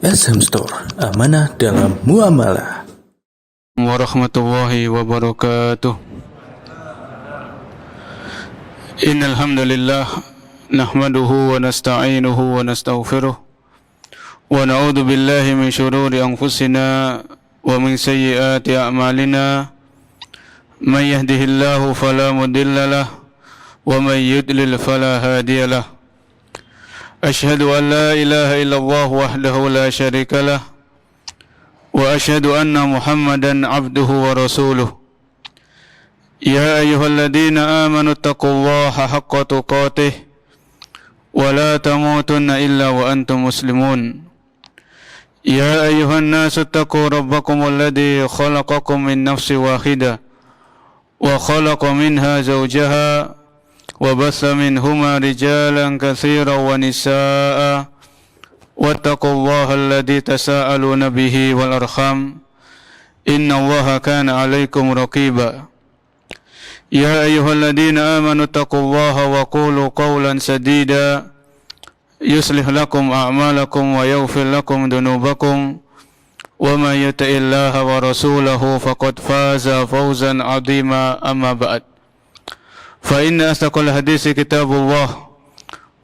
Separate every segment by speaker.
Speaker 1: SM Store, amanah dalam muamalah.
Speaker 2: Warahmatullahi wabarakatuh. Innal hamdalillah nahmaduhu wa nasta'inuhu wa nastaghfiruh wa na'udzu billahi min shururi anfusina wa min sayyiati a'malina. May yahdihillahu fala mudilla lahu wa may yudlil fala hadiya lahu. Asyhadu an la ilaha illallah wahdahu la syarika lah wa asyhadu anna Muhammadan abduhu wa rasuluh. Ya ayyuhalladzina amanu taqullaha haqqa tuqatih wa la tamutunna illa wa antum muslimun. Ya ayyuhan nasu taqu rabbakumul ladzi khalaqakum min nafsin wahidah wa khalaqa minha zawjaha wa bassa minhuma rijalan katsiran wa nisaa'a wattaqullaha alladzi tasaaluna bihi wal arham innallaha kana 'alaikum raqiba. Ya ayyuhalladzina amanu taqullaha wa qulu qawlan sadida yuslih lakum a'malakum wa yaghfir lakum dhunubakum wa may yuti'illaha wa rasulahu faqad faza fawzan 'azima. Amma ba'd. Fa inna asdaqal hadits kitabullah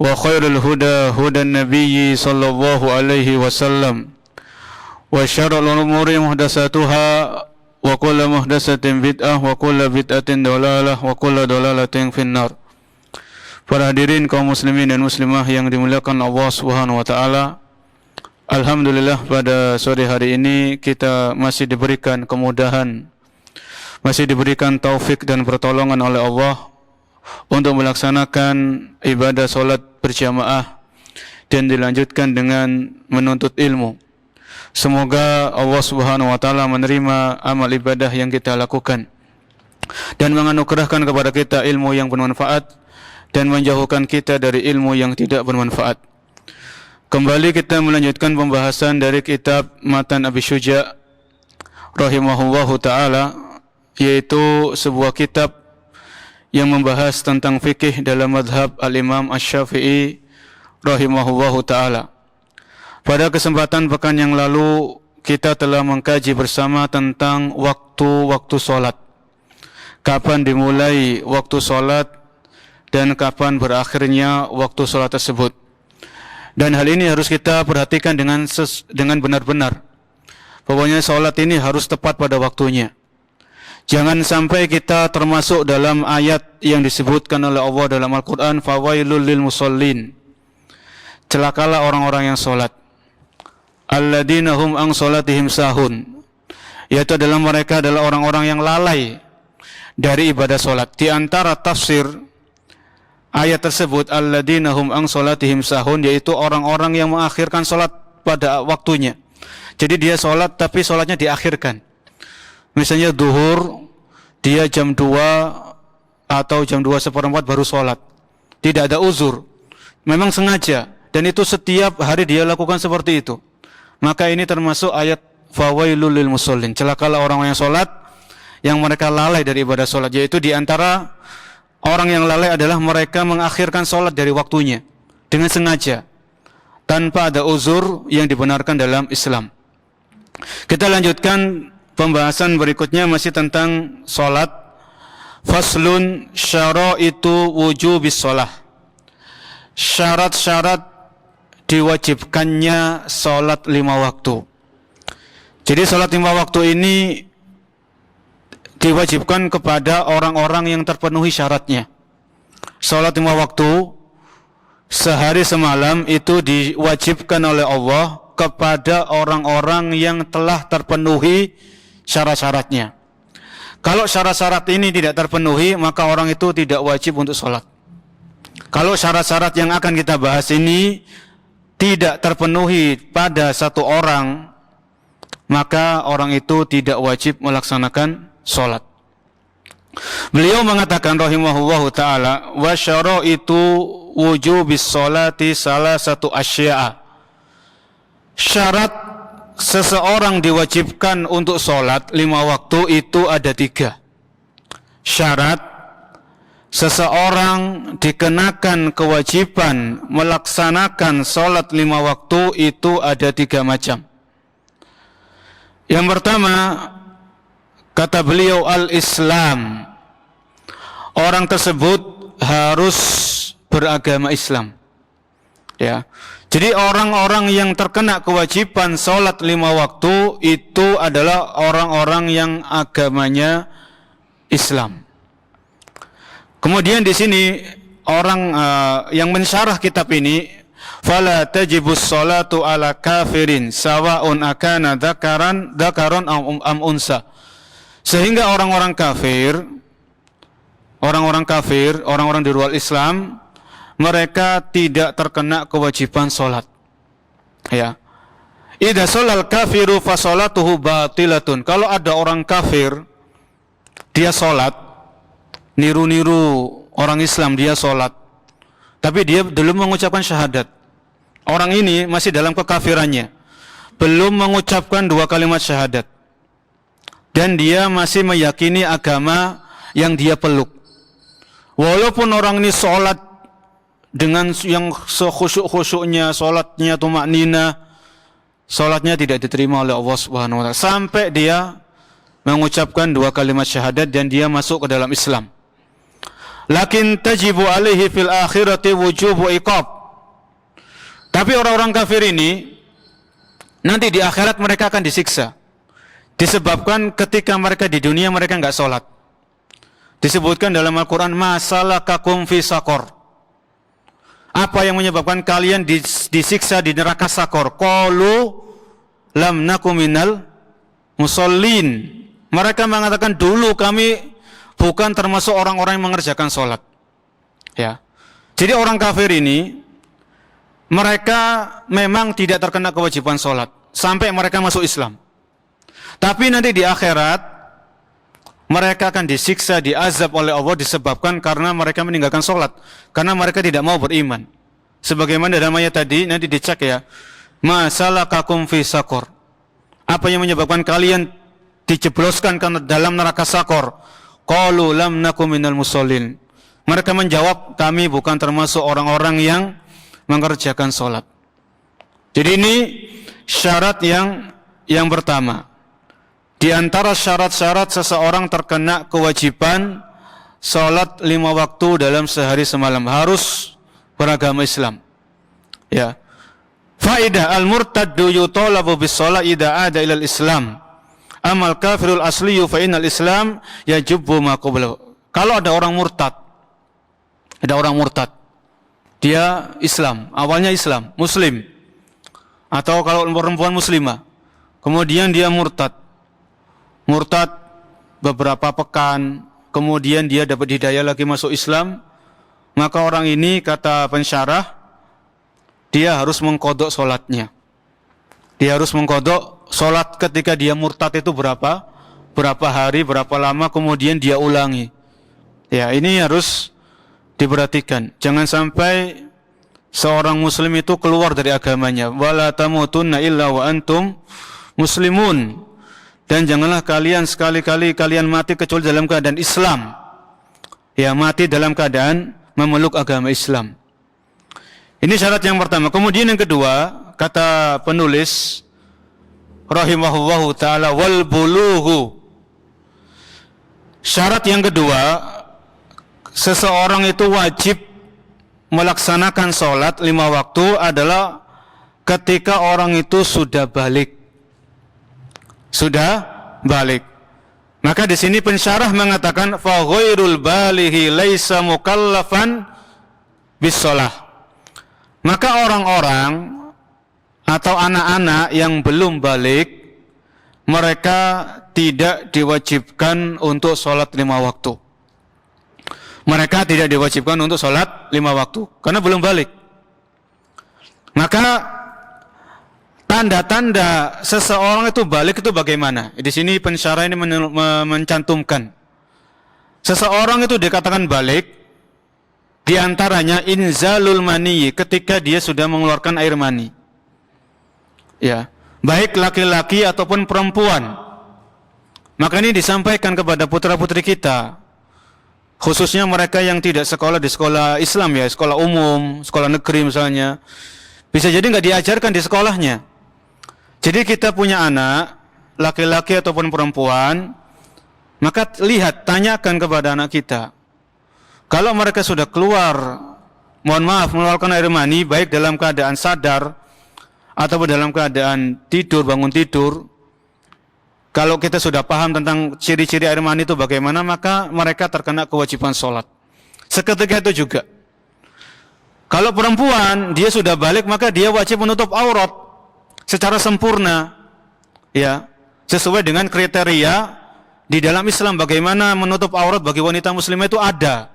Speaker 2: wa khairul huda hudan nabiyyi sallallahu alaihi wasallam wa syarrul umuri muhdatsatuha wa kullu muhdatsatin bid'ah wa kullu bid'atin dhalalah wa kullu dhalalatin finnar. Para hadirin kaum muslimin dan muslimah yang dimuliakan Allah Subhanahu wa taala, alhamdulillah pada sore hari ini kita masih diberikan kemudahan, masih diberikan taufik dan pertolongan oleh Allah untuk melaksanakan ibadah solat berjamaah dan dilanjutkan dengan menuntut ilmu. Semoga Allah Subhanahu wa taala menerima amal ibadah yang kita lakukan dan menganugerahkan kepada kita ilmu yang bermanfaat dan menjauhkan kita dari ilmu yang tidak bermanfaat. Kembali kita melanjutkan pembahasan dari kitab Matan Abi Syuja rahimahullahu taala, yaitu sebuah kitab yang membahas tentang fikih dalam madhab al-Imam Asy-Syafi'i rahimahullahu ta'ala. Pada kesempatan pekan yang lalu kita telah mengkaji bersama tentang waktu-waktu solat, kapan dimulai waktu solat dan kapan berakhirnya waktu solat tersebut. Dan hal ini harus kita perhatikan dengan benar-benar. Pokoknya solat ini harus tepat pada waktunya. Jangan sampai kita termasuk dalam ayat yang disebutkan oleh Allah dalam Al-Quran, fawailul lil musallin, celakalah orang-orang yang solat, alladzina hum an solatihim sahun, yaitu adalah mereka adalah orang-orang yang lalai dari ibadah solat. Di antara tafsir ayat tersebut, alladzina hum an solatihim sahun, yaitu orang-orang yang mengakhirkan solat pada waktunya. Jadi dia solat tapi solatnya diakhirkan. Misalnya duhur, dia jam 2 atau jam 2:15 baru sholat. Tidak ada uzur. Memang sengaja. Dan itu setiap hari dia lakukan seperti itu. Maka ini termasuk ayat fawailul lil musallin. Celakalah orang yang sholat, yang mereka lalai dari ibadah sholat. Yaitu diantara orang yang lalai adalah mereka mengakhirkan sholat dari waktunya. Dengan sengaja. Tanpa ada uzur yang dibenarkan dalam Islam. Kita lanjutkan pembahasan berikutnya masih tentang solat. Faslun syaraitu wujubis sholah. Syarat-syarat diwajibkannya solat 5 waktu. Jadi solat 5 waktu ini diwajibkan kepada orang-orang yang terpenuhi syaratnya. Solat 5 waktu sehari semalam itu diwajibkan oleh Allah kepada orang-orang yang telah terpenuhi syarat-syaratnya. Kalau syarat-syarat ini tidak terpenuhi, maka orang itu tidak wajib untuk sholat. Kalau syarat-syarat yang akan kita bahas ini tidak terpenuhi pada satu orang, maka orang itu tidak wajib melaksanakan sholat. Beliau mengatakan rahimahullahu ta'ala, wa syaraitu wujubis sholati salah satu asya'a. Syarat seseorang diwajibkan untuk sholat 5 waktu itu ada 3. Syarat seseorang dikenakan kewajiban melaksanakan sholat 5 waktu itu ada 3 macam. Yang pertama, kata beliau, al-Islam. Orang tersebut harus beragama Islam. Ya. Jadi orang-orang yang terkena kewajiban sholat 5 waktu itu adalah orang-orang yang agamanya Islam. Kemudian di sini orang yang mensyarah kitab ini, fala tajibus sholatu ala kafirin sawa'un akana dzakaron am unsa. Sehingga orang-orang kafir, orang-orang di luar Islam, mereka tidak terkena kewajiban sholat. Ya. Idza sholal kafiru fa sholatuhu batilatun. Kalau ada orang kafir, dia sholat, niru-niru orang Islam, dia sholat, tapi dia belum mengucapkan syahadat. Orang ini masih dalam kekafirannya, belum mengucapkan 2 kalimat syahadat, dan dia masih meyakini agama yang dia peluk. Walaupun orang ini sholat dengan yang sekhusyuk-khusyuknya, sholatnya tumaknina, sholatnya tidak diterima oleh Allah Subhanahu wa Ta'ala sampai dia mengucapkan 2 kalimat syahadat dan dia masuk ke dalam Islam. Lakin tajibu alaihi fil akhirati wujubu iqab. Tapi orang-orang kafir ini nanti di akhirat mereka akan disiksa. Disebabkan ketika mereka di dunia mereka enggak sholat. Disebutkan dalam Al-Quran, masalakakum fi saqar. Apa yang menyebabkan kalian disiksa di neraka Sakor? Qalu lam nakum minal musallin. Mereka mengatakan dulu kami bukan termasuk orang-orang yang mengerjakan sholat. Ya. Jadi orang kafir ini, mereka memang tidak terkena kewajiban sholat sampai mereka masuk Islam. Tapi nanti di akhirat, mereka akan disiksa, diazab oleh Allah disebabkan karena mereka meninggalkan sholat. Karena mereka tidak mau beriman. Sebagaimana dalam ayat tadi, nanti dicek ya. Masalakakum fi saqar. Apa yang menyebabkan kalian dijebloskan ke dalam neraka Sakor? Qalu lam nakum minal musallin. Mereka menjawab, kami bukan termasuk orang-orang yang mengerjakan sholat. Jadi ini syarat yang pertama. Di antara syarat-syarat seseorang terkena kewajiban sholat 5 waktu dalam sehari semalam, harus beragama Islam. Ya. Faidah al-murtaddu yutalabu bis shalah idza ada ilal Islam. Amal kafirul asliyu fa innal Islam yajubbu ma qablahu. Kalau ada orang murtad, dia Islam, awalnya Islam, Muslim, atau kalau perempuan Muslimah, kemudian dia murtad beberapa pekan, kemudian dia dapat hidayah lagi masuk Islam, maka orang ini, kata pensyarah, dia harus mengqadha sholatnya. Dia harus mengqadha sholat ketika dia murtad itu berapa hari, berapa lama, kemudian dia ulangi. Ya, ini harus diperhatikan. Jangan sampai seorang muslim itu keluar dari agamanya. Wala tamutunna illa wa antum muslimun. Dan janganlah kalian sekali-kali kalian mati kecuali dalam keadaan Islam. Ya, mati dalam keadaan memeluk agama Islam. Ini syarat yang pertama. Kemudian yang kedua, kata penulis rahimahullahu ta'ala, wal bulughu. Syarat yang kedua, seseorang itu wajib melaksanakan sholat 5 waktu adalah ketika orang itu sudah balik. Maka di sini pensyarah mengatakan fa ghairul balighi laisa mukallafan bis shalah. Maka orang-orang atau anak-anak yang belum balik, mereka tidak diwajibkan untuk sholat 5 waktu. Mereka tidak diwajibkan untuk sholat 5 waktu karena belum balik. Maka tanda-tanda seseorang itu balik itu bagaimana? Di sini pensyarah ini mencantumkan seseorang itu dikatakan balik, di antaranya inzalul mani, ketika dia sudah mengeluarkan air mani. Ya, baik laki-laki ataupun perempuan. Maka ini disampaikan kepada putra-putri kita. khususnya mereka yang tidak sekolah di sekolah Islam ya, sekolah umum, sekolah negeri misalnya, bisa jadi nggak diajarkan di sekolahnya. Jadi kita punya anak, laki-laki ataupun perempuan, maka lihat, tanyakan kepada anak kita. Kalau mereka sudah keluar, mohon maaf, mengeluarkan air mani, baik dalam keadaan sadar, ataupun dalam keadaan tidur, bangun tidur, kalau kita sudah paham tentang ciri-ciri air mani itu bagaimana, maka mereka terkena kewajiban sholat. Seketika itu juga. Kalau perempuan, dia sudah balik, maka dia wajib menutup aurat secara sempurna. Ya, sesuai dengan kriteria di dalam Islam bagaimana menutup aurat bagi wanita muslimah itu ada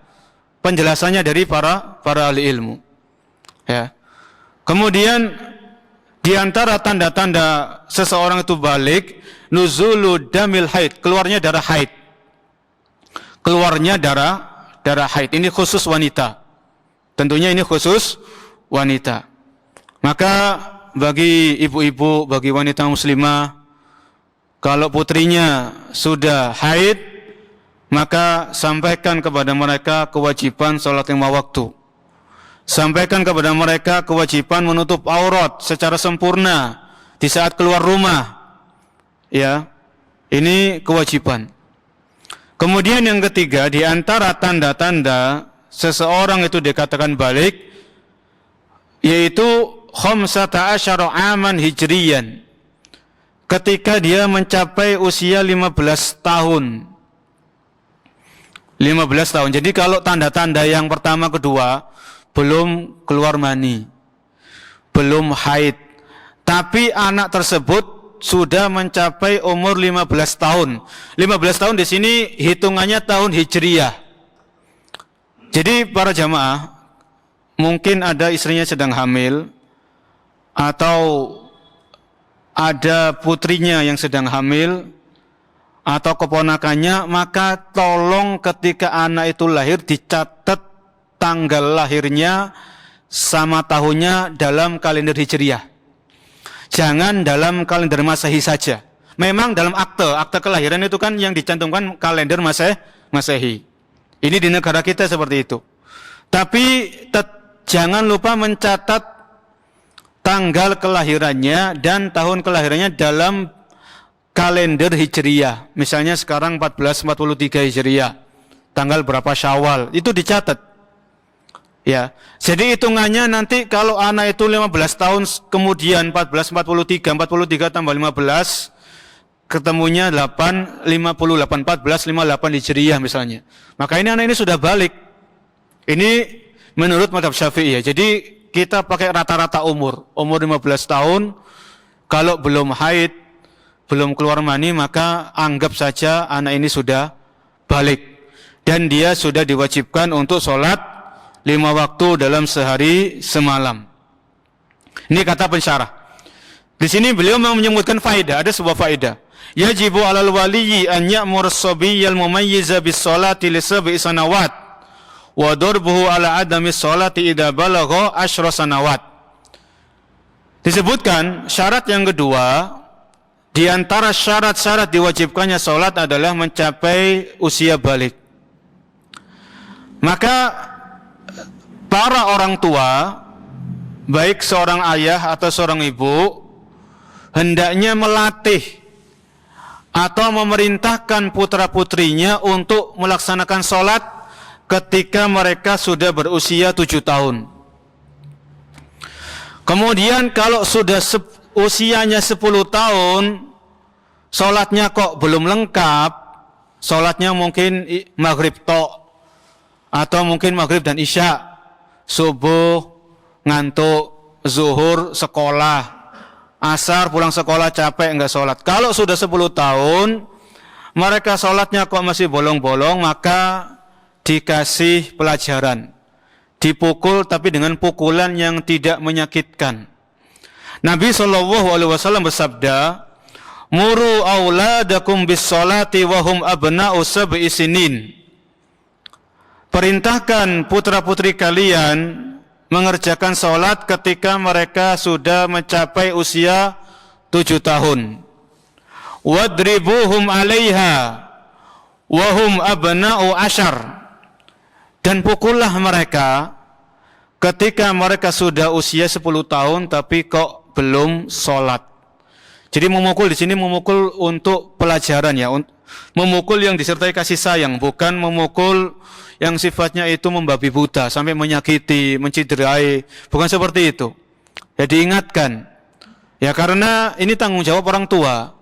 Speaker 2: penjelasannya dari para ahli ilmu. Ya. Kemudian di antara tanda-tanda seseorang itu balik, nuzulu damil haid, keluarnya darah haid. Keluarnya darah haid. Ini khusus wanita. Tentunya ini khusus wanita. Maka bagi ibu-ibu, bagi wanita muslimah, kalau putrinya sudah haid, maka sampaikan kepada mereka kewajiban sholat 5 waktu. Sampaikan kepada mereka kewajiban menutup aurat secara sempurna di saat keluar rumah. Ya, ini kewajiban. Kemudian yang ketiga, di antara tanda-tanda seseorang itu dikatakan balik, yaitu 15 aman hijriyan. Ketika dia mencapai usia 15 tahun. 15 tahun. Jadi kalau tanda-tanda yang pertama, kedua, belum keluar mani, belum haid, tapi anak tersebut sudah mencapai umur 15 tahun. 15 tahun di sini hitungannya tahun hijriyah. Jadi para jamaah, mungkin ada istrinya sedang hamil, atau ada putrinya yang sedang hamil, atau keponakannya, maka tolong ketika anak itu lahir dicatat tanggal lahirnya sama tahunnya dalam kalender hijriyah. Jangan dalam kalender Masehi saja. Memang dalam akte kelahiran itu kan yang dicantumkan kalender Masehi. Ini di negara kita seperti itu. Tapi jangan lupa mencatat tanggal kelahirannya dan tahun kelahirannya dalam kalender hijriyah. Misalnya sekarang 1443 hijriyah. Tanggal berapa Syawal, itu dicatat. Ya, jadi hitungannya nanti kalau anak itu 15 tahun kemudian 43 tambah 15 ketemunya 58 1458 hijriyah misalnya. Maka ini anak ini sudah balik. Ini menurut mazhab Syafi'i ya. Jadi kita pakai rata-rata umur 15 tahun, kalau belum haid, belum keluar mani, maka anggap saja anak ini sudah balik dan dia sudah diwajibkan untuk sholat 5 waktu dalam sehari semalam. Ini kata pensyarah. Di sini beliau menyebutkan faedah, ada sebuah faedah. Yajibu 'alal waliyyi an ya'mur as-sabiyyal mumayyiza bis-sholati li 7 sanawat wa darbuhu 'ala adami sholati idza balagha 10 sanawat. Disebutkan syarat yang kedua, di antara syarat-syarat diwajibkannya sholat adalah mencapai usia balik. Maka para orang tua, baik seorang ayah atau seorang ibu, hendaknya melatih atau memerintahkan putra-putrinya untuk melaksanakan sholat ketika mereka sudah berusia 7 tahun. Kemudian kalau sudah usianya 10 tahun, sholatnya kok belum lengkap, sholatnya mungkin maghrib tok, atau mungkin maghrib dan isya, subuh ngantuk, zuhur sekolah, asar pulang sekolah capek enggak sholat. Kalau sudah 10 tahun mereka sholatnya kok masih bolong-bolong, maka dikasih pelajaran, dipukul tapi dengan pukulan yang tidak menyakitkan. Nabi SAW bersabda, muru auladakum bis sholati wahum abna'u sab'i sinin. Perintahkan putra-putri kalian mengerjakan sholat ketika mereka sudah mencapai usia 7 tahun. Wadribuhum alaiha wahum abna'u ashar. Dan pukullah mereka ketika mereka sudah usia 10 tahun tapi kok belum sholat. Jadi memukul di sini memukul untuk pelajaran ya, memukul yang disertai kasih sayang, bukan memukul yang sifatnya itu membabi buta sampai menyakiti, menciderai, bukan seperti itu. Ya diingatkan. Ya karena ini tanggung jawab orang tua.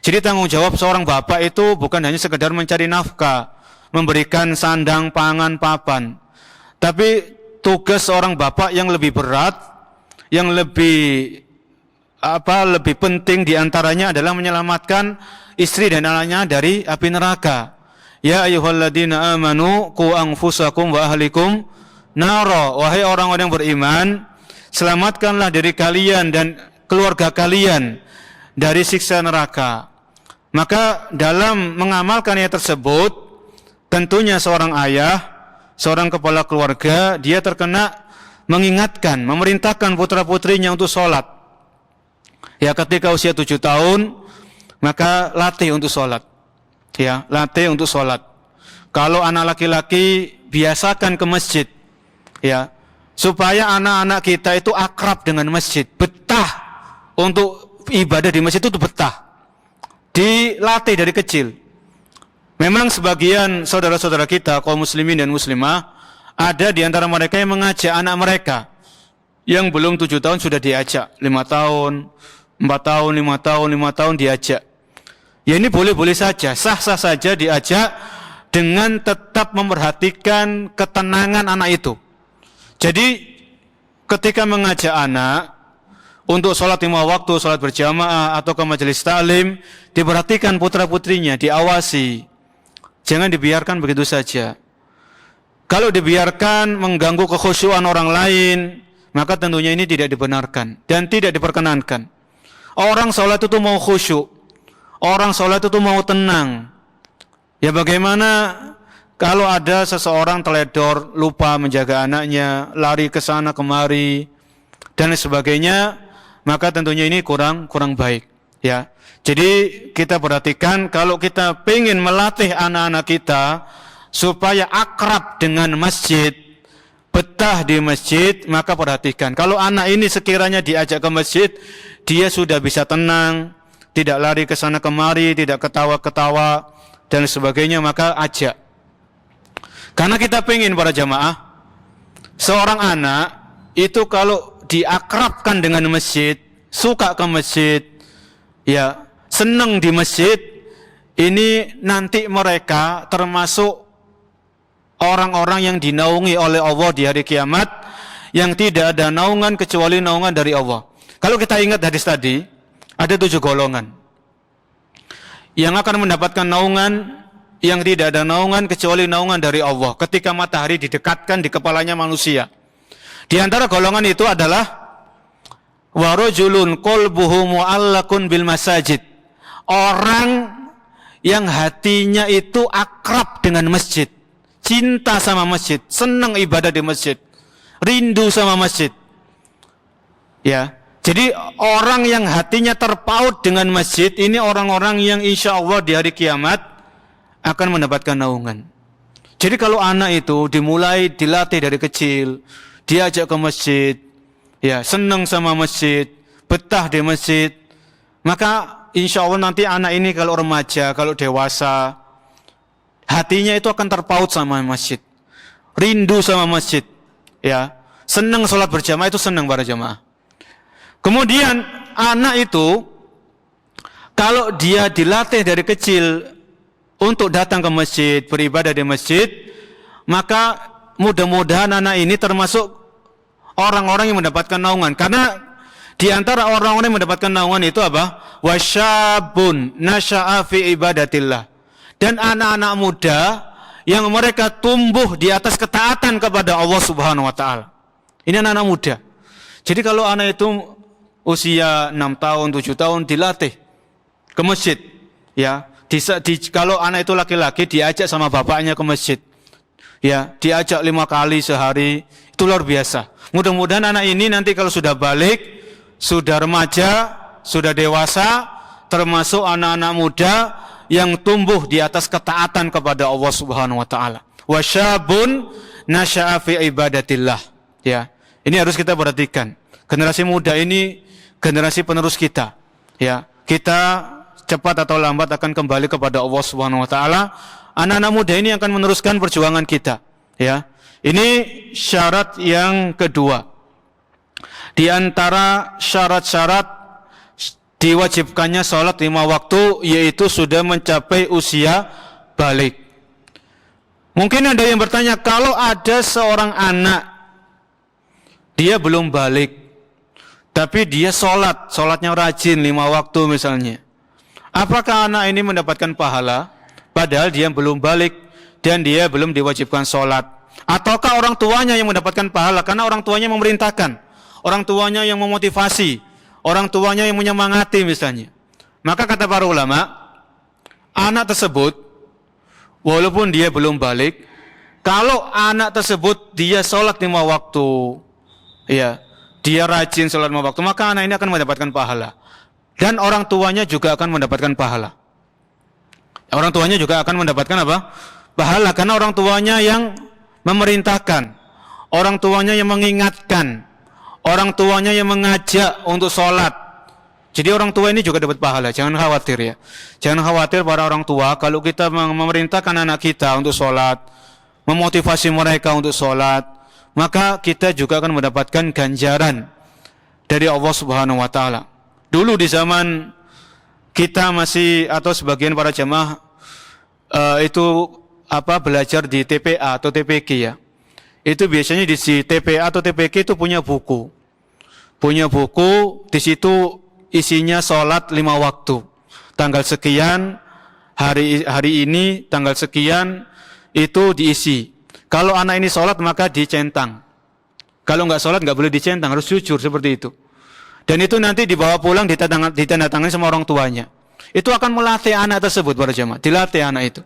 Speaker 2: Jadi tanggung jawab seorang bapak itu bukan hanya sekedar mencari nafkah, memberikan sandang, pangan, papan. Tapi tugas seorang bapak yang lebih berat, yang lebih penting diantaranya adalah menyelamatkan istri dan anaknya dari api neraka. Ya ayyuhalladzina amanu qu anfusakum wa ahlikum nara. Wahai orang-orang yang beriman, selamatkanlah diri kalian dan keluarga kalian dari siksa neraka. Maka dalam mengamalkannya tersebut, tentunya seorang ayah, seorang kepala keluarga, dia terkena mengingatkan, memerintahkan putra-putrinya untuk sholat. Ya ketika usia 7 tahun, maka latih untuk sholat. Ya, latih untuk sholat. Kalau anak laki-laki, biasakan ke masjid. Ya, supaya anak-anak kita itu akrab dengan masjid, betah untuk ibadah di masjid itu betah. Dilatih dari kecil. Memang sebagian saudara-saudara kita, kaum muslimin dan muslimah, ada di antara mereka yang mengajak anak mereka yang belum 7 tahun sudah diajak, 5 tahun, 4 tahun, 5 tahun, 5 tahun diajak. Ya ini boleh-boleh saja, sah-sah saja diajak dengan tetap memperhatikan ketenangan anak itu. Jadi ketika mengajak anak untuk sholat 5 waktu, sholat berjamaah atau ke majelis taklim, diperhatikan putra-putrinya, diawasi. Jangan dibiarkan begitu saja. Kalau dibiarkan mengganggu kekhusyuan orang lain, maka tentunya ini tidak dibenarkan dan tidak diperkenankan. Orang sholat itu mau khusyuk, orang sholat itu mau tenang. Ya bagaimana kalau ada seseorang teledor, lupa menjaga anaknya, lari ke sana kemari dan sebagainya, maka tentunya ini kurang baik. Ya, jadi kita perhatikan kalau kita ingin melatih anak-anak kita supaya akrab dengan masjid, betah di masjid, maka perhatikan. Kalau anak ini sekiranya diajak ke masjid, dia sudah bisa tenang, tidak lari ke sana kemari, tidak ketawa-ketawa dan sebagainya, maka ajak. Karena kita ingin para jamaah, seorang anak itu kalau diakrabkan dengan masjid, suka ke masjid, ya senang di masjid, ini nanti mereka termasuk orang-orang yang dinaungi oleh Allah di hari kiamat, yang tidak ada naungan kecuali naungan dari Allah. Kalau kita ingat hadis tadi, ada 7 golongan yang akan mendapatkan naungan, yang tidak ada naungan kecuali naungan dari Allah ketika matahari didekatkan di kepalanya manusia. Di antara golongan itu adalah warajulun qalbuhu mu'allaqun bil masajid. Orang yang hatinya itu akrab dengan masjid, cinta sama masjid, senang ibadah di masjid, rindu sama masjid. Ya, jadi orang yang hatinya terpaut dengan masjid, ini orang-orang yang insya Allah di hari kiamat akan mendapatkan naungan. Jadi kalau anak itu dimulai dilatih dari kecil, diajak ke masjid, ya senang sama masjid, betah di masjid, maka insya Allah nanti anak ini kalau remaja, kalau dewasa, hatinya itu akan terpaut sama masjid, rindu sama masjid, ya senang sholat berjamaah, itu senang para jamaah. Kemudian anak itu kalau dia dilatih dari kecil untuk datang ke masjid, beribadah di masjid, maka mudah-mudahan anak ini termasuk orang-orang yang mendapatkan naungan. Karena di antara orang-orang yang mendapatkan naungan itu apa? Wasyabun nasya'a fi ibadatillah. Dan anak-anak muda yang mereka tumbuh di atas ketaatan kepada Allah Subhanahu wa taala. Ini anak-anak muda. Jadi kalau anak itu usia 6 tahun, 7 tahun dilatih ke masjid, ya. Kalau anak itu laki-laki diajak sama bapaknya ke masjid, ya, diajak 5 kali sehari, itu luar biasa. Mudah-mudahan anak ini nanti kalau sudah balik, sudah remaja, sudah dewasa, termasuk anak-anak muda yang tumbuh di atas ketaatan kepada Allah Subhanahu wa taala. Wasyabun nasya'a fi ibadatillah. Ya. Ini harus kita perhatikan. Generasi muda ini generasi penerus kita. Ya. Kita cepat atau lambat akan kembali kepada Allah Subhanahu wa taala. Anak-anak muda ini akan meneruskan perjuangan kita. Ya. Ini syarat yang kedua. Di antara syarat-syarat diwajibkannya sholat 5 waktu, yaitu sudah mencapai usia balik. Mungkin ada yang bertanya, kalau ada seorang anak, dia belum balik, tapi dia sholatnya rajin 5 waktu misalnya, apakah anak ini mendapatkan pahala, padahal dia belum balik, dan dia belum diwajibkan sholat? Ataukah orang tuanya yang mendapatkan pahala, karena orang tuanya memerintahkan, orang tuanya yang memotivasi, orang tuanya yang menyemangati misalnya? Maka kata para ulama, anak tersebut walaupun dia belum balik, kalau anak tersebut dia sholat 5 waktu, ya, dia rajin sholat 5 waktu, maka anak ini akan mendapatkan pahala. Dan orang tuanya juga akan mendapatkan pahala. Orang tuanya juga akan mendapatkan apa? Pahala, karena orang tuanya yang memerintahkan, orang tuanya yang mengingatkan, orang tuanya yang mengajak untuk sholat. Jadi orang tua ini juga dapat pahala. Jangan khawatir ya. Jangan khawatir para orang tua, kalau kita memerintahkan anak kita untuk sholat, memotivasi mereka untuk sholat, maka kita juga akan mendapatkan ganjaran dari Allah Subhanahu wa taala. Dulu di zaman kita masih, atau sebagian para jamaah belajar di TPA atau TPQ ya. Itu biasanya di TPA atau TPQ itu punya buku. Di situ isinya sholat 5 waktu. Tanggal sekian, hari ini tanggal sekian, itu diisi. Kalau anak ini sholat maka dicentang. Kalau nggak sholat nggak boleh dicentang, harus jujur seperti itu. Dan itu nanti dibawa pulang ditandatangani sama orang tuanya. Itu akan melatih anak tersebut para jamaah, dilatih anak itu.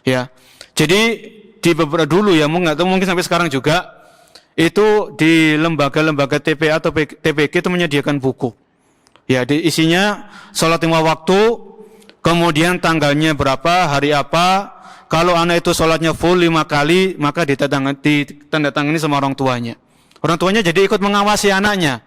Speaker 2: Ya, jadi di beberapa dulu ya, mungkin sampai sekarang juga, itu di lembaga-lembaga TPA atau TPQ itu menyediakan buku. Ya, isinya sholat 5 waktu, kemudian tanggalnya berapa, hari apa. Kalau anak itu sholatnya full 5 kali, maka ditandatangani sama orang tuanya. Orang tuanya jadi ikut mengawasi anaknya.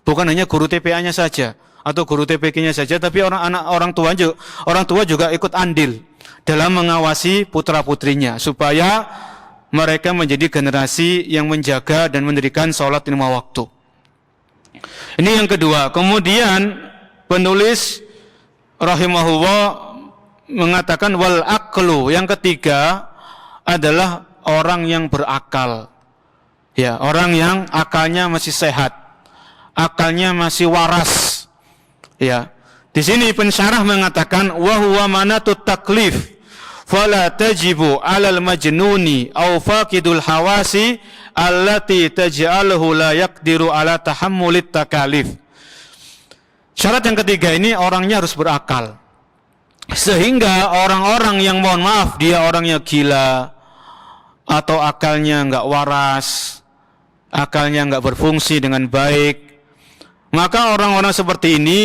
Speaker 2: Bukan hanya guru TPA-nya saja atau guru TPQ-nya saja, tapi orang tua juga ikut andil dalam mengawasi putra-putrinya, supaya mereka menjadi generasi yang menjaga dan mendirikan sholat 5 waktu. Ini yang kedua. Kemudian penulis rahimahullah mengatakan wal aqlu, yang ketiga adalah orang yang berakal. Ya, orang yang akalnya masih sehat, akalnya masih waras. Ya. Di sini pensyarah mengatakan wa huwa manatut taklif fala tajibu 'alal majnuni aw faqidul hawasi allati taj'aluhu la yaqdiru 'ala tahammulit takalif. Syarat yang ketiga ini orangnya harus berakal. Sehingga orang-orang yang, mohon maaf, dia orangnya gila atau akalnya enggak waras, akalnya enggak berfungsi dengan baik, maka orang-orang seperti ini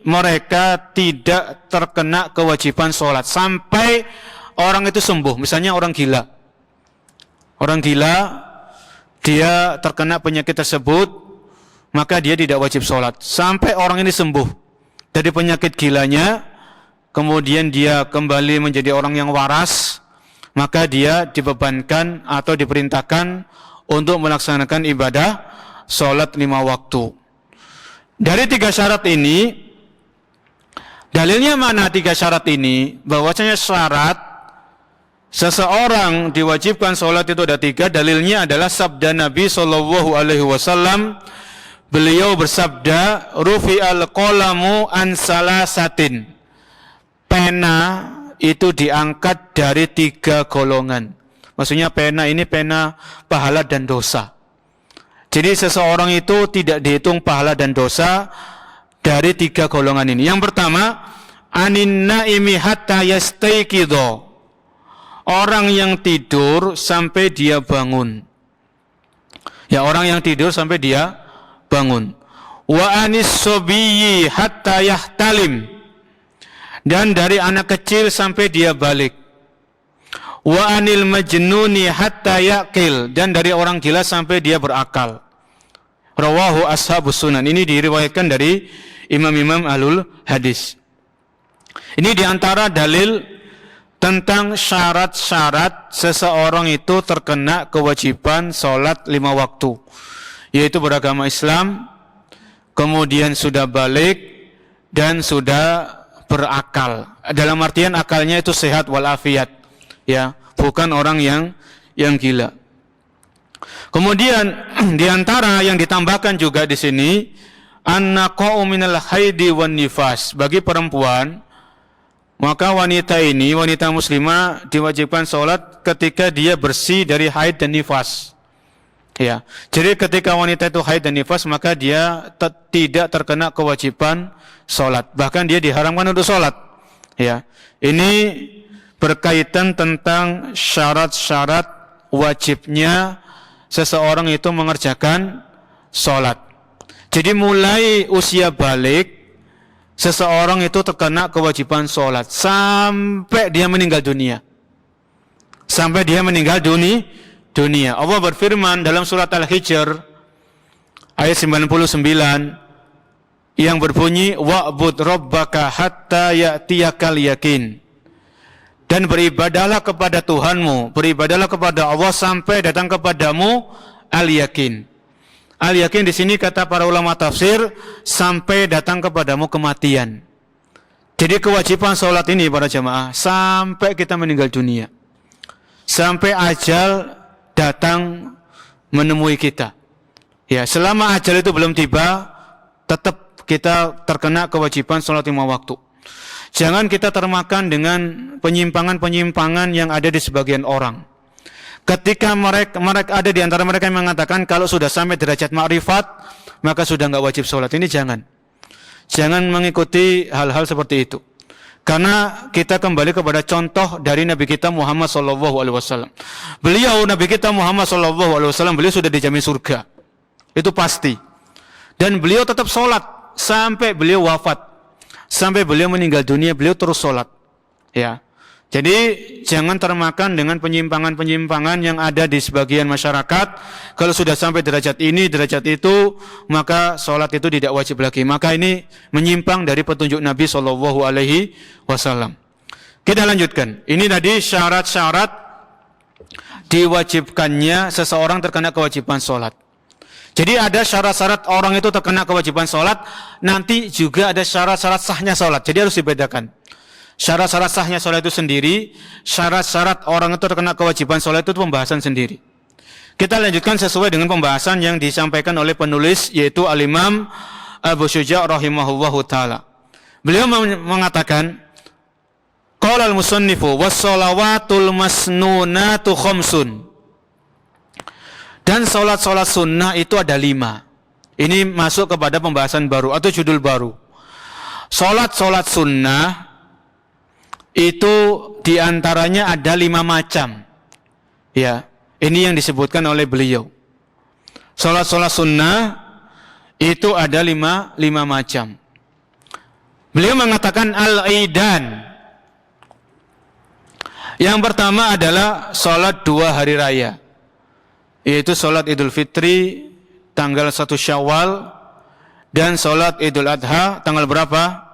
Speaker 2: mereka tidak terkena kewajiban sholat sampai orang itu sembuh. Misalnya orang gila, dia terkena penyakit tersebut, maka dia tidak wajib sholat sampai orang ini sembuh dari penyakit gilanya, kemudian dia kembali menjadi orang yang waras, maka dia dibebankan atau diperintahkan untuk melaksanakan ibadah sholat 5 waktu. Dari 3 syarat ini, dalilnya mana 3 syarat ini? Bahwasanya syarat seseorang diwajibkan sholat itu ada 3. Dalilnya adalah sabda Nabi SAW. Beliau bersabda, rufi'al qalamu an salasatin. Pena itu diangkat dari 3 golongan. Maksudnya pena ini pena pahala dan dosa. Jadi seseorang itu tidak dihitung pahala dan dosa dari 3 golongan ini. Yang pertama, anin naimi hatta yastaiqidho. Orang yang tidur sampai dia bangun. Ya, orang yang tidur sampai dia bangun. Wa anis sobiyyi hatta yahtalim. Dan dari anak kecil sampai dia balik. wa anil majnuni hatta yaqil, dan dari orang gila sampai dia berakal. Rawahu ashabus sunan. Ini diriwayatkan dari imam-imam ahlul hadis. Ini diantara dalil tentang syarat-syarat seseorang itu terkena kewajiban sholat 5 waktu, yaitu beragama Islam, kemudian sudah balik dan sudah berakal. Dalam artian akalnya itu sehat walafiat, ya, bukan orang yang gila. Kemudian diantara yang ditambahkan juga di sini, annaqa'u minal haidi wan nifas. Bagi perempuan, maka wanita ini, wanita muslimah diwajibkan sholat ketika dia bersih dari haid dan nifas. Ya, jadi ketika wanita itu haid dan nifas, maka dia tidak terkena kewajiban sholat. Bahkan dia diharamkan untuk sholat. Ya, ini berkaitan tentang syarat-syarat wajibnya seseorang itu mengerjakan sholat. Jadi mulai usia balik, seseorang itu terkena kewajiban sholat sampai dia meninggal dunia. Sampai dia meninggal dunia. Allah berfirman dalam surat Al-Hijr ayat 99 yang berbunyi, wa'bud rabbaka hatta ya'tiyakal yakin. Dan beribadahlah kepada Tuhanmu, beribadahlah kepada Allah sampai datang kepadamu al-yakin. Al-yakin di sini kata para ulama tafsir, sampai datang kepadamu kematian. Jadi kewajiban sholat ini para jamaah sampai kita meninggal dunia, sampai ajal datang menemui kita. Ya, selama ajal itu belum tiba, tetap kita terkena kewajiban sholat 5 waktu. Jangan kita termakan dengan penyimpangan-penyimpangan yang ada di sebagian orang. Ketika mereka ada di antara mereka yang mengatakan kalau sudah sampai derajat ma'rifat maka sudah enggak wajib sholat. Ini jangan mengikuti hal-hal seperti itu. Karena kita kembali kepada contoh dari Nabi kita Muhammad SAW. Nabi kita Muhammad SAW, beliau sudah dijamin surga. Itu pasti. Dan beliau tetap sholat sampai beliau wafat. Sampai beliau meninggal dunia, beliau terus sholat. Ya. Jadi jangan termakan dengan penyimpangan-penyimpangan yang ada di sebagian masyarakat. Kalau sudah sampai derajat ini, derajat itu, maka sholat itu tidak wajib lagi. Maka ini menyimpang dari petunjuk Nabi SAW. Kita lanjutkan. Ini tadi syarat-syarat diwajibkannya seseorang terkena kewajiban sholat. Jadi ada syarat-syarat orang itu terkena kewajiban sholat, nanti juga ada syarat-syarat sahnya sholat. Jadi harus dibedakan. Syarat-syarat sahnya sholat itu sendiri, syarat-syarat orang itu terkena kewajiban sholat itu pembahasan sendiri. Kita lanjutkan sesuai dengan pembahasan yang disampaikan oleh penulis, yaitu Al-Imam Abu Syuja' rahimahullahu ta'ala. Beliau mengatakan, qala al-musannifu was-shalawatul masnunatu khamsun. Dan sholat-sholat sunnah itu ada 5. Ini masuk kepada pembahasan baru atau judul baru. Sholat-sholat sunnah itu diantaranya ada 5 macam. Ya, ini yang disebutkan oleh beliau. Sholat-sholat sunnah itu ada 5 macam. Beliau mengatakan al-idan. Yang pertama adalah sholat 2 hari raya, yaitu sholat Idul Fitri tanggal 1 Syawal dan sholat Idul Adha tanggal berapa?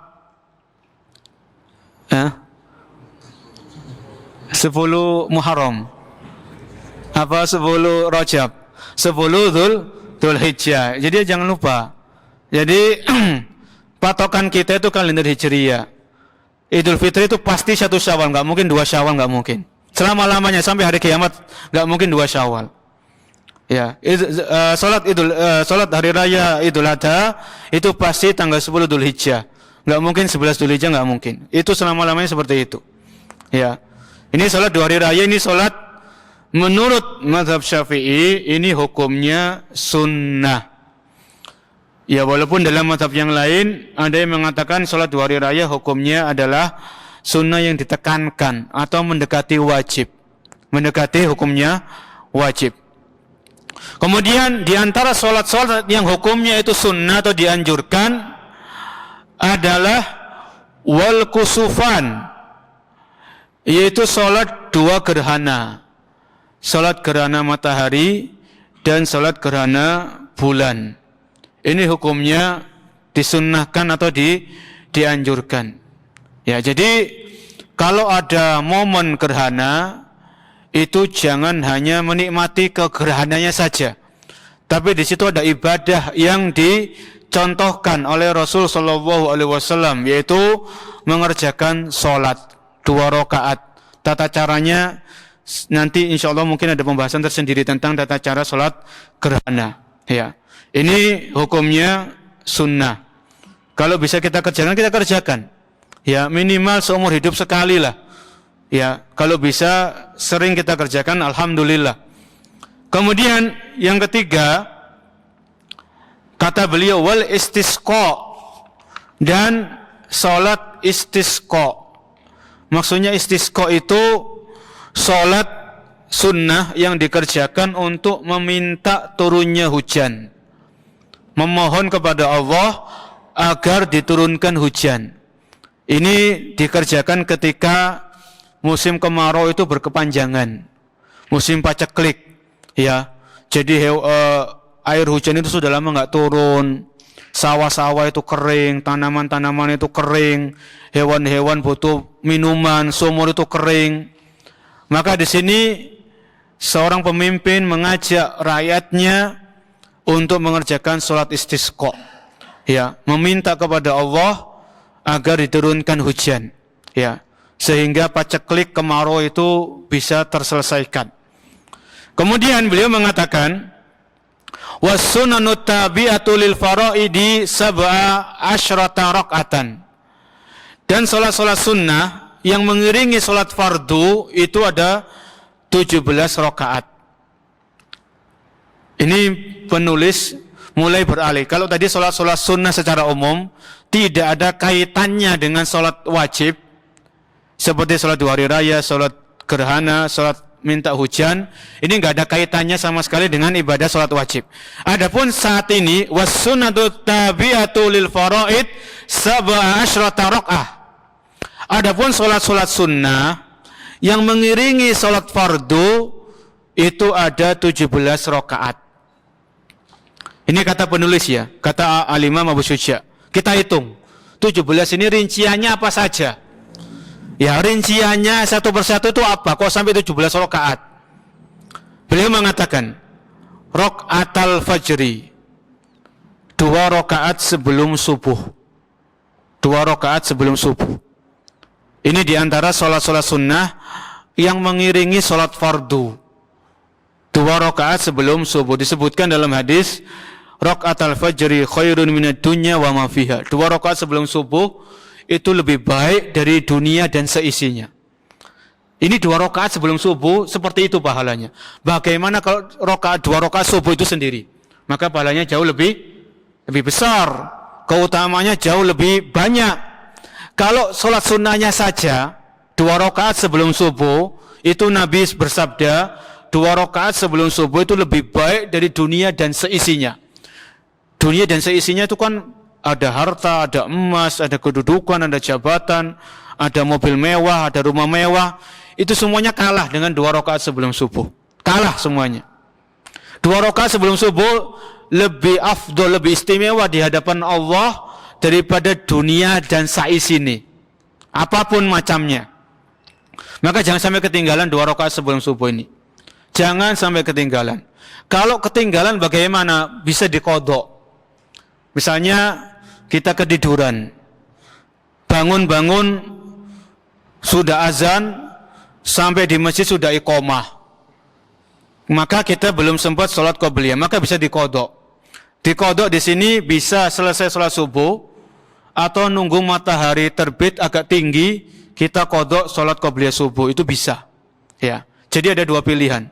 Speaker 2: 10 Muharram. Apa 10 Rajab? 10 Dzulhijjah. Jadi jangan lupa. Jadi patokan kita itu kalender Hijriyah. Idul Fitri itu pasti 1 Syawal, enggak mungkin 2 Syawal, enggak mungkin. Selama-lamanya sampai hari kiamat enggak mungkin 2 Syawal. Ya, salat hari raya Idul Adha itu pasti tanggal 10 Dzulhijjah. Enggak mungkin 11 Dzulhijjah, enggak mungkin. Itu selama-lamanya seperti itu. Ya. Ini salat 2 hari raya, ini salat menurut mazhab Syafi'i ini hukumnya sunnah. Ya, walaupun dalam mazhab yang lain ada yang mengatakan salat 2 hari raya hukumnya adalah sunnah yang ditekankan atau mendekati wajib. Mendekati hukumnya wajib. Kemudian di antara salat-salat yang hukumnya itu sunnah atau dianjurkan adalah wal kusufan, yaitu sholat dua gerhana. Sholat gerhana matahari dan sholat gerhana bulan. Ini hukumnya disunnahkan atau dianjurkan. Ya, jadi kalau ada momen gerhana itu jangan hanya menikmati kegerhananya saja, tapi di situ ada ibadah yang dicontohkan oleh Rasul Shallallahu Alaihi Wasallam, yaitu mengerjakan sholat 2 rakaat. Tata caranya nanti insya Allah mungkin ada pembahasan tersendiri tentang tata cara sholat gerhana. Ya, ini hukumnya sunnah. Kalau bisa kita kerjakan, kita kerjakan. Ya, minimal seumur hidup sekali lah. Ya, kalau bisa sering kita kerjakan, alhamdulillah. Kemudian yang ketiga, kata beliau wal istisqa, dan salat istisqa. Maksudnya istisqa itu salat sunnah yang dikerjakan untuk meminta turunnya hujan, memohon kepada Allah agar diturunkan hujan. Ini dikerjakan ketika musim kemarau itu berkepanjangan, musim paceklik, ya. Jadi air hujan itu sudah lama nggak turun, sawah-sawah itu kering, tanaman-tanaman itu kering, hewan-hewan butuh minuman, sumur itu kering. Maka di sini seorang pemimpin mengajak rakyatnya untuk mengerjakan sholat istisqa, ya, meminta kepada Allah agar diturunkan hujan, ya, sehingga paceklik kemarau itu bisa terselesaikan. Kemudian beliau mengatakan was-sunanut tabi'atu lil faraidi sab'a asyrata rak'atan. Dan salat-salat sunnah yang mengiringi salat fardu itu ada 17 rakaat. Ini penulis mulai beralih. Kalau tadi salat-salat sunnah secara umum tidak ada kaitannya dengan salat wajib, seperti sholat 2 hari raya, sholat gerhana, sholat minta hujan, ini nggak ada kaitannya sama sekali dengan ibadah sholat wajib. Adapun saat ini was-sunnatu tabi'atu lil faraid sab'a asyrata rak'ah. Adapun sholat-sholat sunnah yang mengiringi sholat fardu itu ada 17 rakaat. Ini kata penulis, ya, kata Al-Imam Abu Syuja. Kita hitung 17 ini rinciannya apa saja. Ya, rinciannya satu persatu itu apa? Kok sampai 17 rakaat? Beliau mengatakan, rakaatal fajri, 2 rakaat sebelum subuh. 2 rakaat sebelum subuh. Ini diantara sholat-sholat sunnah yang mengiringi sholat fardu. 2 rakaat sebelum subuh. Disebutkan dalam hadis, rakaatal fajri khairun minad dunya wa ma fiha. 2 rakaat sebelum subuh itu lebih baik dari dunia dan seisinya. Ini 2 rakaat sebelum subuh, seperti itu pahalanya. Bagaimana kalau 2 rakaat subuh itu sendiri? Maka pahalanya jauh lebih besar, keutamanya jauh lebih banyak. Kalau sholat sunnahnya saja 2 rakaat sebelum subuh, itu Nabi bersabda 2 rakaat sebelum subuh itu lebih baik dari dunia dan seisinya. Dunia dan seisinya itu kan ada harta, ada emas, ada kedudukan, ada jabatan, ada mobil mewah, ada rumah mewah. Itu semuanya kalah dengan 2 rakaat sebelum subuh. Kalah semuanya. 2 rakaat sebelum subuh lebih afdol, lebih istimewa di hadapan Allah daripada dunia dan seisinya, apapun macamnya. Maka jangan sampai ketinggalan 2 rakaat sebelum subuh ini. Jangan sampai ketinggalan. Kalau ketinggalan bagaimana? Bisa diqadha. Misalnya kita ketiduran, bangun-bangun sudah azan, sampai di masjid sudah iqamah, maka kita belum sempat sholat qabliyah, maka bisa diqadha. Diqadha di sini bisa selesai sholat subuh, atau nunggu matahari terbit agak tinggi, kita qadha sholat qabliyah subuh, itu bisa. Ya, jadi ada 2 pilihan.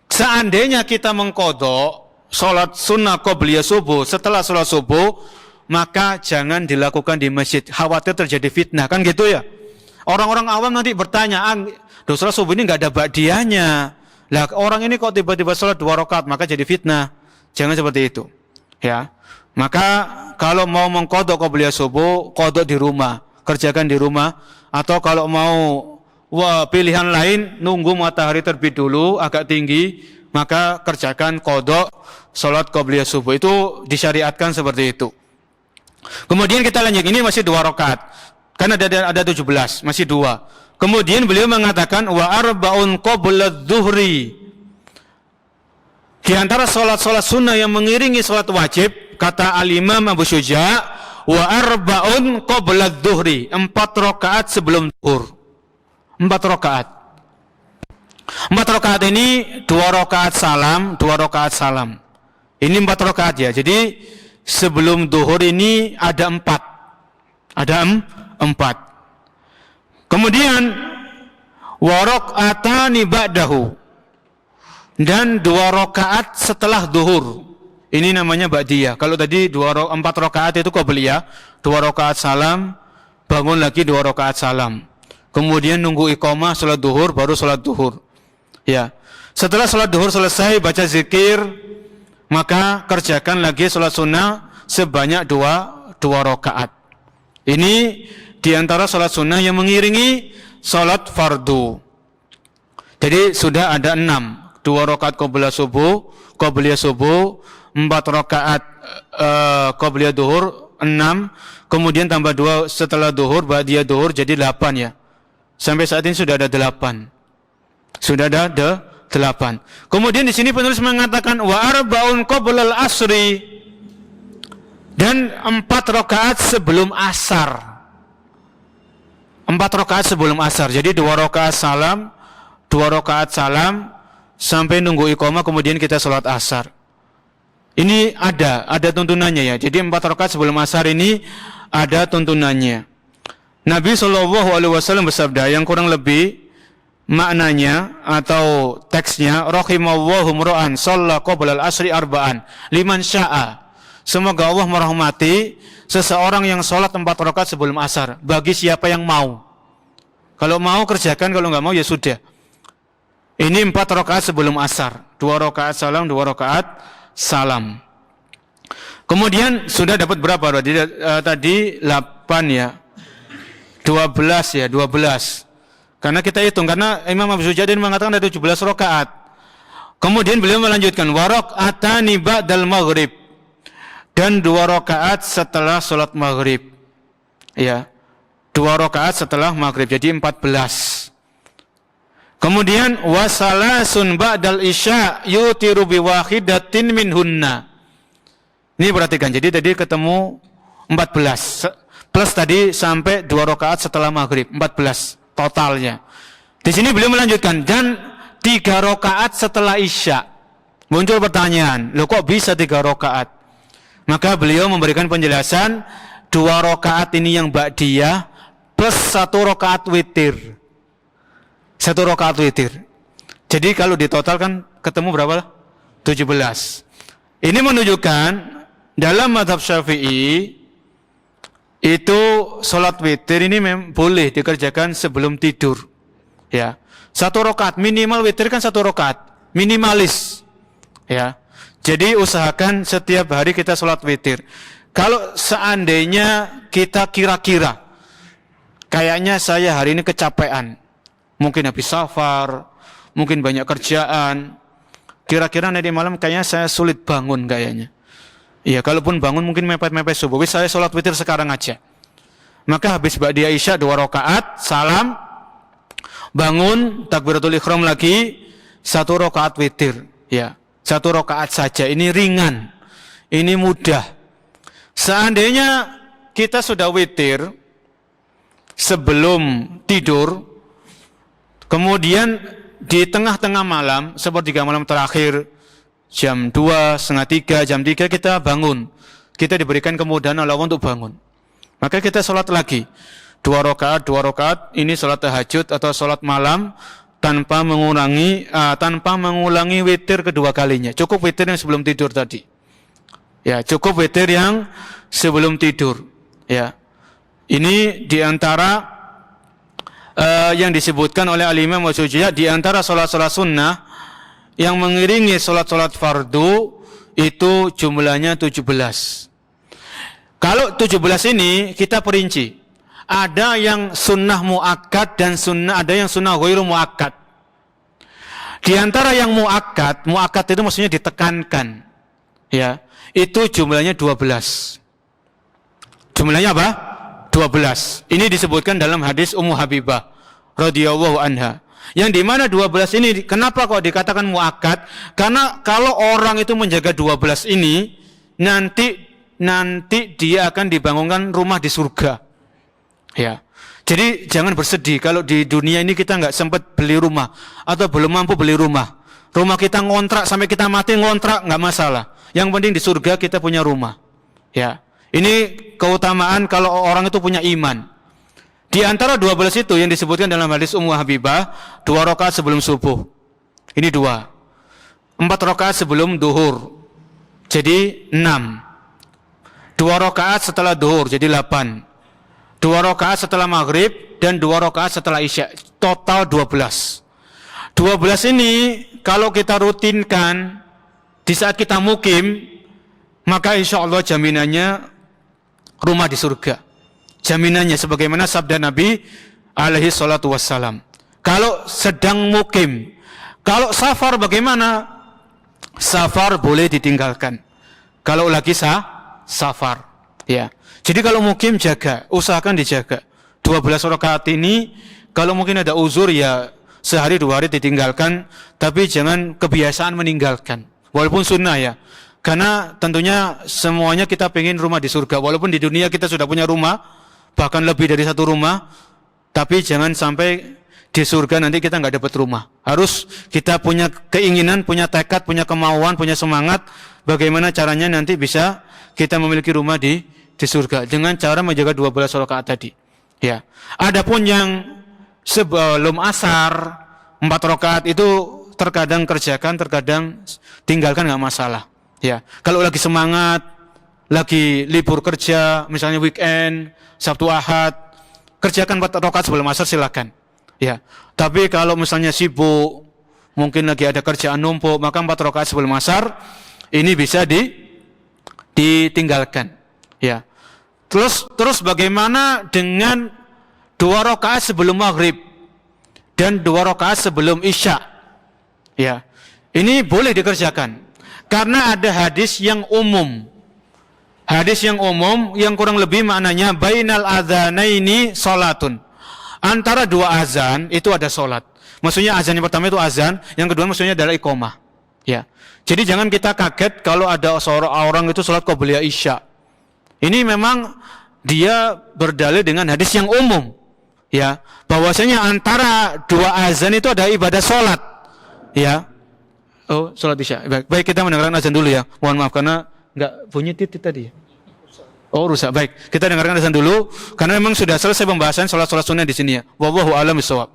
Speaker 2: Seandainya kita mengqadha sholat sunnah qabliyah subuh setelah sholat subuh, maka jangan dilakukan di masjid, khawatir terjadi fitnah, kan gitu ya. Orang-orang awam nanti bertanya, sholat subuh ini nggak ada ba'diyahnya, lah orang ini kok tiba-tiba sholat 2 rakaat, maka jadi fitnah. Jangan seperti itu, ya. Maka kalau mau mengqadha qabliyah subuh, qadha di rumah, kerjakan di rumah. Atau kalau mau pilihan lain nunggu matahari terbit dulu agak tinggi, maka kerjakan qadha salat qabliyah subuh. Itu disyariatkan seperti itu. Kemudian kita lanjut, ini masih 2 rakaat. Kan ada 17, masih 2. Kemudian beliau mengatakan wa arba'un qabla adh-dhuhri. Di antara salat-salat sunnah yang mengiringi salat wajib, kata Al-Imam Abu Syuja', wa arba'un qabla adh-dhuhri, 4 rakaat sebelum zuhur. 4 rakaat. 4 rakaat ini 2 rakaat salam, 2 rakaat salam. Ini 4 rakaat ya. Jadi sebelum zuhur ini ada 4. Ada 4. Kemudian wa raka'atani ba'dahu, dan 2 rakaat setelah zuhur. Ini namanya ba'diyah. Kalau tadi 4 rakaat itu qabliyah, 2 rakaat salam, bangun lagi 2 rakaat salam. Kemudian nunggu iqamah salat zuhur, baru salat zuhur. Ya. Setelah salat zuhur selesai baca zikir, maka kerjakan lagi salat sunnah sebanyak 2 rakaat. Ini di antara salat sunnah yang mengiringi salat fardu. Jadi sudah ada 6. 2 rakaat qabliyah subuh, 4 rakaat qabliyah zuhur, 6. Kemudian tambah 2 setelah zuhur, ba'diyah zuhur, jadi 8 ya. Sampai saat ini sudah ada 8. Sudah ada 8. Kemudian di sini penulis mengatakan wa arba'un qabla al-asri, dan 4 rakaat sebelum asar. 4 rakaat sebelum asar. Jadi 2 rakaat salam, 2 rakaat salam sampai nunggu iqamah, kemudian kita salat asar. Ini ada tuntunannya ya. Jadi 4 rakaat sebelum asar ini ada tuntunannya. Nabi SAW bersabda, yang kurang lebih maknanya atau teksnya, rahimallahu mura'an shalla qabla al-asri arba'an liman sya'a. Semoga Allah merahmati seseorang yang sholat 4 rakaat sebelum asar, bagi siapa yang mau. Kalau mau kerjakan, kalau nggak mau ya sudah. Ini 4 rakaat sebelum asar, 2 rakaat salam, 2 rakaat salam. Kemudian sudah dapat berapa? Tadi 8 ya. 12 ya, 12. Karena kita hitung, karena Imam Abu Syuja' mengatakan ada 17 rakaat. Kemudian beliau melanjutkan wa raka'atani ba'dal maghrib, dan 2 rakaat setelah salat maghrib. Ya. 2 rakaat setelah maghrib, jadi 14. Kemudian wa salasun ba'dal isya yutiru bi wahidatin minhunna. Ini perhatikan, jadi tadi ketemu 14 plus tadi sampai 2 rakaat setelah maghrib, 14 totalnya. Di sini beliau melanjutkan, dan 3 rakaat setelah isya. Muncul pertanyaan, loh kok bisa 3 rakaat? Maka beliau memberikan penjelasan, 2 rakaat ini yang ba'diyah plus 1 rakaat witir. 1 rakaat witir. Jadi kalau ditotalkan ketemu berapa? 17. Ini menunjukkan dalam mazhab Syafi'i itu salat witir ini boleh dikerjakan sebelum tidur. Ya. 1 rakaat minimal, witir kan 1 rakaat minimalis. Ya. Jadi usahakan setiap hari kita sholat witir. Kalau seandainya kita kira-kira, kayaknya saya hari ini kecapean, mungkin habis safar, mungkin banyak kerjaan, kira-kira nanti malam kayaknya saya sulit bangun kayaknya. Iya, kalaupun bangun mungkin mepet-mepet subuh, saya sholat witir sekarang aja. Maka habis ba'diyah isya 2 rakaat, salam, bangun, takbiratul ihram lagi, 1 rakaat witir. Ya. 1 rakaat saja, ini ringan, ini mudah. Seandainya kita sudah witir sebelum tidur, kemudian di tengah-tengah malam, sepertiga malam terakhir, jam 2, setengah 3, jam 3 kita bangun, kita diberikan kemudahan Allah untuk bangun. Maka kita sholat lagi, 2 rakaat, ini sholat tahajud atau sholat malam, tanpa mengulangi witir kedua kalinya. Cukup witir yang sebelum tidur tadi. Ya, cukup witir yang sebelum tidur. Ya. Ini diantara yang disebutkan oleh Al-Imam Wasyujiyah, diantara salat-salat sunnah yang mengiringi salat-salat fardu itu jumlahnya 17. Kalau 17 ini kita perinci. ada yang sunnah muakkad dan ada yang sunnah ghairu muakkad. Di antara yang muakkad itu maksudnya ditekankan. Ya, itu jumlahnya 12. Jumlahnya apa? 12. Ini disebutkan dalam hadis Ummu Habibah radhiyallahu anha. Yang di mana 12 ini kenapa kok dikatakan muakkad? Karena kalau orang itu menjaga 12 ini nanti dia akan dibangunkan rumah di surga. Ya. Jadi jangan bersedih kalau di dunia ini kita nggak sempat beli rumah atau belum mampu beli rumah. Rumah kita ngontrak sampai kita mati ngontrak nggak masalah. Yang penting di surga kita punya rumah. Ya. Ini keutamaan kalau orang itu punya iman. Di antara 12 itu yang disebutkan dalam hadis Ummu Habibah, 2 rakaat sebelum subuh. Ini 2. 4 rakaat sebelum duhur. Jadi 6. 2 rakaat setelah duhur jadi 8. 2 rakaat setelah maghrib dan 2 rakaat setelah isya. Total 12. 12 ini kalau kita rutinkan di saat kita mukim, maka insya Allah jaminannya rumah di surga. Jaminannya sebagaimana sabda Nabi alaihi salatu wassalam. Kalau sedang mukim, kalau safar bagaimana? Safar boleh ditinggalkan. Kalau lagi safar, ya. Jadi kalau mukim jaga, usahakan dijaga. 12 rakaat ini kalau mungkin ada uzur ya sehari 2 hari ditinggalkan, tapi jangan kebiasaan meninggalkan. Walaupun sunnah ya. Karena tentunya semuanya kita pengen rumah di surga. Walaupun di dunia kita sudah punya rumah, bahkan lebih dari 1 rumah, tapi jangan sampai di surga nanti kita nggak dapat rumah. Harus kita punya keinginan, punya tekad, punya kemauan, punya semangat. Bagaimana caranya nanti bisa kita memiliki rumah di surga dengan cara menjaga 12 rakaat tadi. Ya. Adapun yang sebelum asar 4 rakaat itu terkadang kerjakan, terkadang tinggalkan nggak masalah. Ya. Kalau lagi semangat, lagi libur kerja, misalnya weekend, Sabtu Ahad, kerjakan 4 rakaat sebelum asar silakan. Ya. Tapi kalau misalnya sibuk, mungkin lagi ada kerjaan numpuk, maka 4 rakaat sebelum asar ini bisa ditinggalkan. Ya. Terus bagaimana dengan 2 rakaat sebelum maghrib dan 2 rakaat sebelum isya? Ya. Ini boleh dikerjakan karena ada hadis yang umum. Hadis yang umum yang kurang lebih maknanya bainal adzanaini salatun. Antara 2 azan itu ada salat. Maksudnya azan yang pertama itu azan, yang kedua maksudnya adalah iqamah. Ya. Jadi jangan kita kaget kalau ada seorang orang itu salat qabliyah isya. Ini memang dia berdalil dengan hadis yang umum. Ya, bahwasanya antara 2 azan itu ada ibadah salat. Ya. Oh, salat isya. Baik, kita mendengarkan azan dulu ya. Mohon maaf karena enggak bunyi titik tadi. Oh, rusak. Baik, kita dengarkan azan dulu karena memang sudah selesai pembahasan salat-salat sunnah di sini ya. Wallahu a'lam bishawab.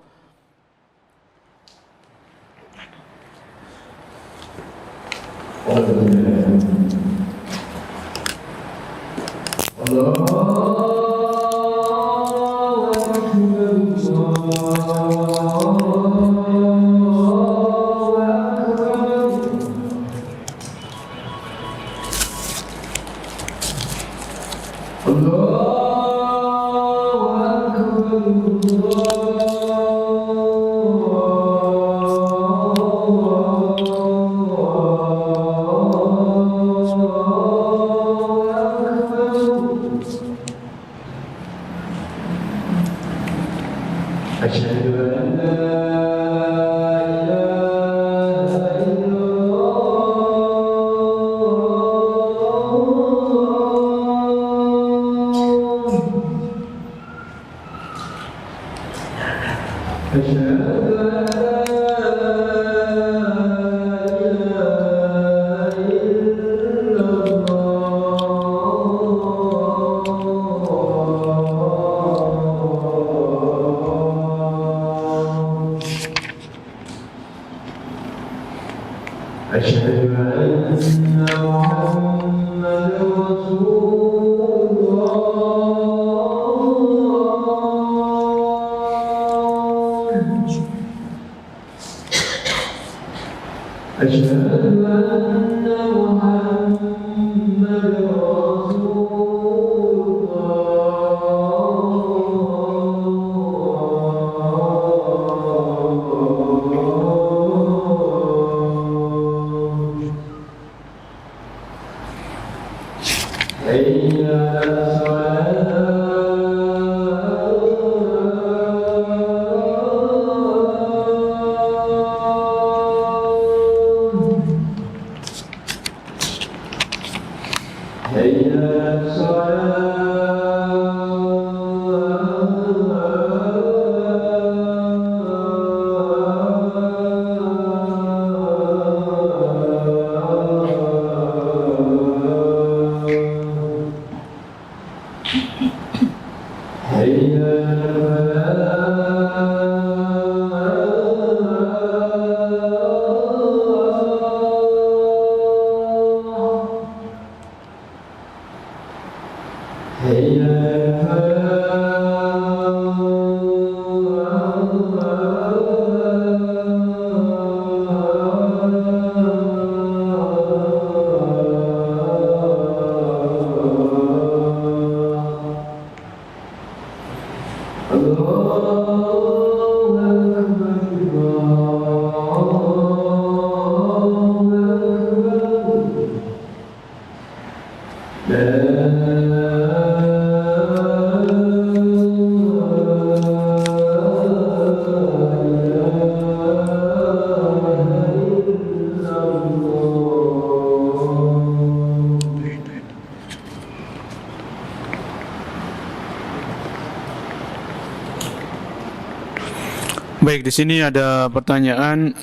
Speaker 2: Baik, di sini ada pertanyaan.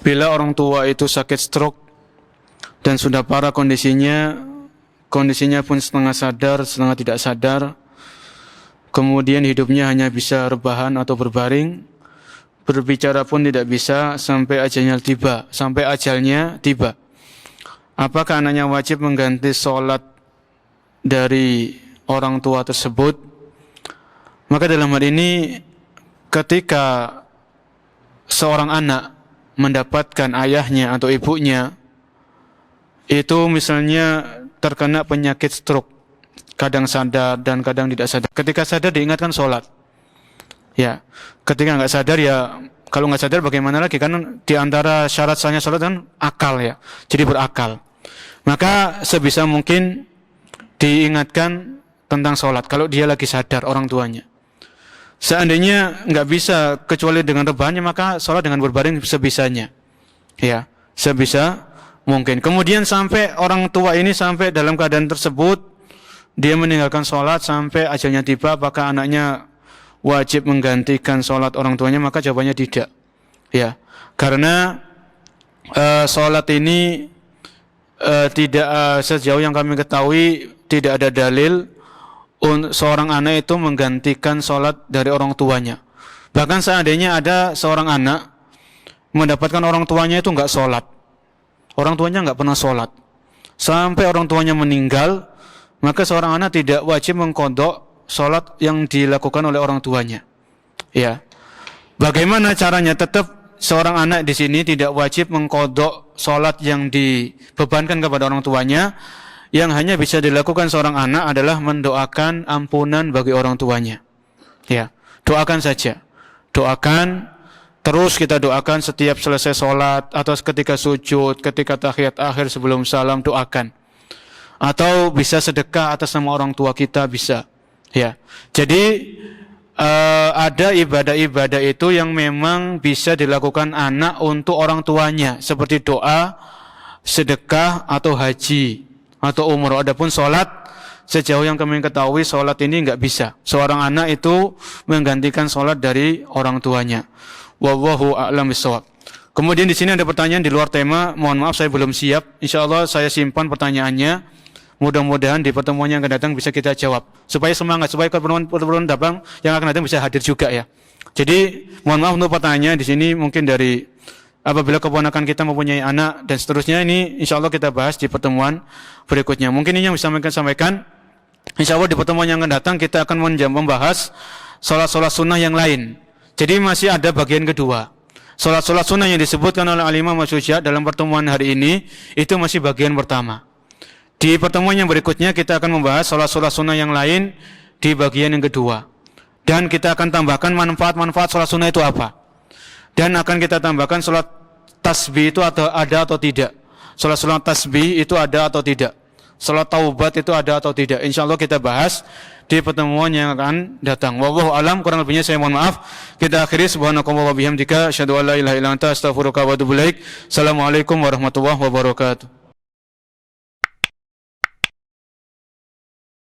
Speaker 2: Bila orang tua itu sakit stroke dan sudah parah kondisinya pun setengah sadar, setengah tidak sadar, kemudian hidupnya hanya bisa rebahan atau berbaring, berbicara pun tidak bisa sampai ajalnya tiba. Apakah anaknya wajib mengganti sholat dari orang tua tersebut? Maka dalam hal ini, ketika seorang anak mendapatkan ayahnya atau ibunya itu misalnya terkena penyakit stroke, kadang sadar dan kadang tidak sadar. Ketika sadar diingatkan sholat. Ya, ketika nggak sadar ya, kalau nggak sadar bagaimana lagi, kan di antara syarat sahnya sholat kan akal ya, jadi berakal. Maka sebisa mungkin diingatkan tentang sholat kalau dia lagi sadar orang tuanya. Seandainya nggak bisa kecuali dengan rebahannya, maka sholat dengan berbaring sebisanya, ya, sebisa mungkin. Kemudian sampai orang tua ini sampai dalam keadaan tersebut, dia meninggalkan sholat sampai ajalnya tiba, apakah anaknya wajib menggantikan sholat orang tuanya? Maka jawabannya tidak, ya, karena sholat ini tidak, sejauh yang kami ketahui tidak ada dalil seorang anak itu menggantikan sholat dari orang tuanya. Bahkan seandainya ada seorang anak mendapatkan orang tuanya itu nggak sholat, orang tuanya nggak pernah sholat, sampai orang tuanya meninggal, maka seorang anak tidak wajib mengqadha sholat yang dilakukan oleh orang tuanya. Ya, bagaimana caranya? Tetap seorang anak di sini tidak wajib mengqadha sholat yang dibebankan kepada orang tuanya. Yang hanya bisa dilakukan seorang anak adalah mendoakan ampunan bagi orang tuanya. Ya, doakan saja. Doakan, terus kita doakan setiap selesai sholat, atau ketika sujud, ketika tahiyat akhir sebelum salam, doakan. Atau bisa sedekah atas nama orang tua kita, bisa. Ya, jadi ada ibadah-ibadah itu yang memang bisa dilakukan anak untuk orang tuanya, seperti doa, sedekah, atau haji, atau umroh. Adapun sholat, sejauh yang kami ketahui sholat ini enggak bisa seorang anak itu menggantikan sholat dari orang tuanya. Wallahu a'lam bishawab. Kemudian di sini ada pertanyaan di luar tema. Mohon maaf saya belum siap. Insyaallah saya simpan pertanyaannya. Mudah-mudahan di pertemuan yang akan datang bisa kita jawab. Supaya semangat, supaya pertemuan datang yang akan datang bisa hadir juga ya. Jadi mohon maaf untuk pertanyaan di sini mungkin dari apabila keponakan kita mempunyai anak dan seterusnya, ini insya Allah kita bahas di pertemuan berikutnya. Mungkin ini yang bisa sampaikan. Insya Allah di pertemuan yang akan datang kita akan membahas sholat-sholat sunnah yang lain. Jadi masih ada bagian kedua. Sholat-sholat sunnah yang disebutkan oleh Al-Imam Asy-Syuja dalam pertemuan hari ini, itu masih bagian pertama. Di pertemuan yang berikutnya kita akan membahas sholat-sholat sunnah yang lain di bagian yang kedua. Dan kita akan tambahkan manfaat-manfaat sholat sunnah itu apa. Dan akan kita tambahkan sholat tasbih itu ada atau tidak. Sholat tasbih itu ada atau tidak. Sholat taubat itu ada atau tidak. Insya Allah kita bahas di pertemuan yang akan datang. Wallahu alam, kurang lebihnya saya mohon maaf. Kita akhiri subhanakallah wa bihamdika asyhadu an la ilaha illa anta astaghfiruka wa atubu ilaik. Assalamualaikum warahmatullahi wabarakatuh.